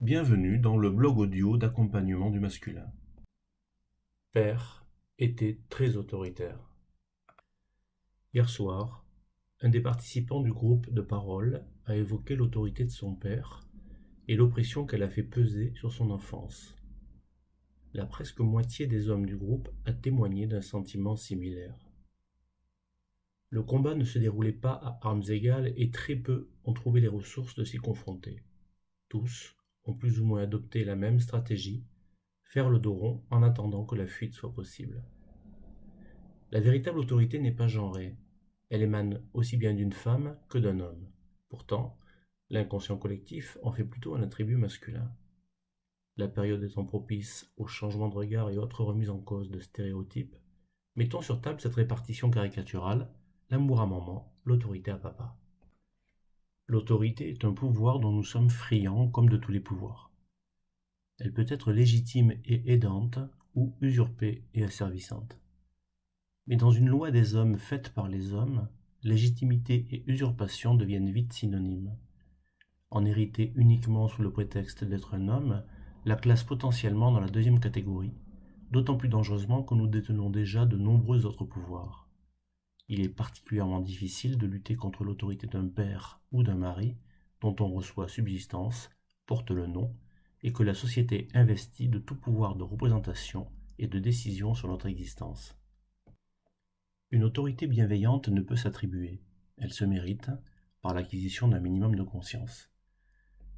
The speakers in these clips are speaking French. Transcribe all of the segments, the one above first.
Bienvenue dans le blog audio d'accompagnement du masculin. Père était très autoritaire. Hier soir, un des participants du groupe de parole a évoqué l'autorité de son père et l'oppression qu'elle a fait peser sur son enfance. La presque moitié des hommes du groupe a témoigné d'un sentiment similaire. Le combat ne se déroulait pas à armes égales et très peu ont trouvé les ressources de s'y confronter. Tous ont plus ou moins adopté la même stratégie, faire le dos rond en attendant que la fuite soit possible. La véritable autorité n'est pas genrée, elle émane aussi bien d'une femme que d'un homme. Pourtant, l'inconscient collectif en fait plutôt un attribut masculin. La période étant propice aux changements de regard et autres remises en cause de stéréotypes, mettons sur table cette répartition caricaturale, l'amour à maman, l'autorité à papa. L'autorité est un pouvoir dont nous sommes friands comme de tous les pouvoirs. Elle peut être légitime et aidante ou usurpée et asservissante. Mais dans une loi des hommes faite par les hommes, légitimité et usurpation deviennent vite synonymes. En hériter uniquement sous le prétexte d'être un homme la classe potentiellement dans la deuxième catégorie, d'autant plus dangereusement que nous détenons déjà de nombreux autres pouvoirs. Il est particulièrement difficile de lutter contre l'autorité d'un père ou d'un mari dont on reçoit subsistance, porte le nom, et que la société investit de tout pouvoir de représentation et de décision sur notre existence. Une autorité bienveillante ne peut s'attribuer, elle se mérite par l'acquisition d'un minimum de conscience.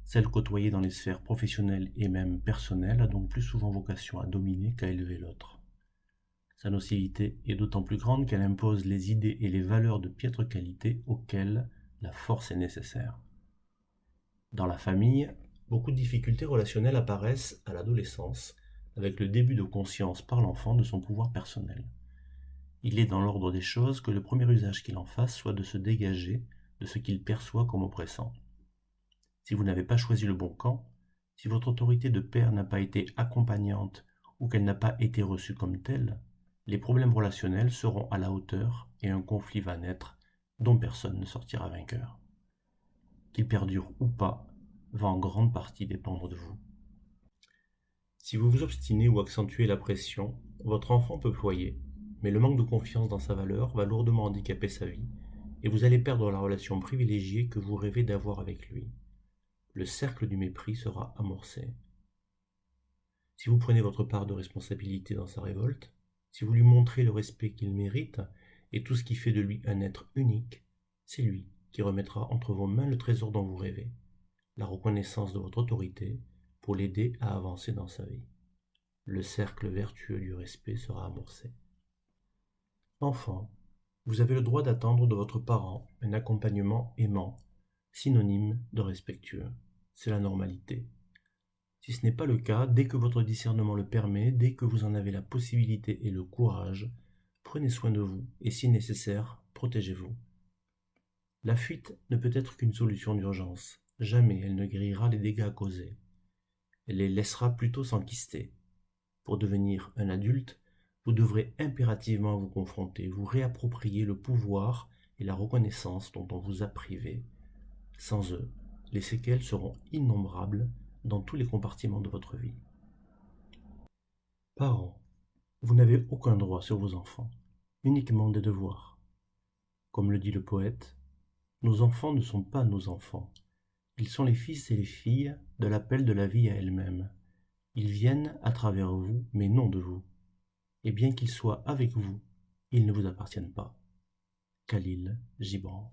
Celle côtoyée dans les sphères professionnelles et même personnelles a donc plus souvent vocation à dominer qu'à élever l'autre. Sa nocivité est d'autant plus grande qu'elle impose les idées et les valeurs de piètre qualité auxquelles la force est nécessaire. Dans la famille, beaucoup de difficultés relationnelles apparaissent à l'adolescence, avec le début de conscience par l'enfant de son pouvoir personnel. Il est dans l'ordre des choses que le premier usage qu'il en fasse soit de se dégager de ce qu'il perçoit comme oppressant. Si vous n'avez pas choisi le bon camp, si votre autorité de père n'a pas été accompagnante ou qu'elle n'a pas été reçue comme telle, les problèmes relationnels seront à la hauteur et un conflit va naître dont personne ne sortira vainqueur. Qu'il perdure ou pas va en grande partie dépendre de vous. Si vous vous obstinez ou accentuez la pression, votre enfant peut ployer, mais le manque de confiance dans sa valeur va lourdement handicaper sa vie et vous allez perdre la relation privilégiée que vous rêvez d'avoir avec lui. Le cercle du mépris sera amorcé. Si vous prenez votre part de responsabilité dans sa révolte, si vous lui montrez le respect qu'il mérite et tout ce qui fait de lui un être unique, c'est lui qui remettra entre vos mains le trésor dont vous rêvez, la reconnaissance de votre autorité pour l'aider à avancer dans sa vie. Le cercle vertueux du respect sera amorcé. Enfant, vous avez le droit d'attendre de votre parent un accompagnement aimant, synonyme de respectueux. C'est la normalité. Si ce n'est pas le cas, dès que votre discernement le permet, dès que vous en avez la possibilité et le courage, prenez soin de vous et si nécessaire, protégez-vous. La fuite ne peut être qu'une solution d'urgence. Jamais elle ne guérira les dégâts causés. Elle les laissera plutôt s'enquister. Pour devenir un adulte, vous devrez impérativement vous confronter, vous réapproprier le pouvoir et la reconnaissance dont on vous a privé. Sans eux, les séquelles seront innombrables dans tous les compartiments de votre vie. Parents, vous n'avez aucun droit sur vos enfants, uniquement des devoirs. Comme le dit le poète, nos enfants ne sont pas nos enfants. Ils sont les fils et les filles de l'appel de la vie à elle-même. Ils viennent à travers vous, mais non de vous. Et bien qu'ils soient avec vous, ils ne vous appartiennent pas. Khalil Gibran.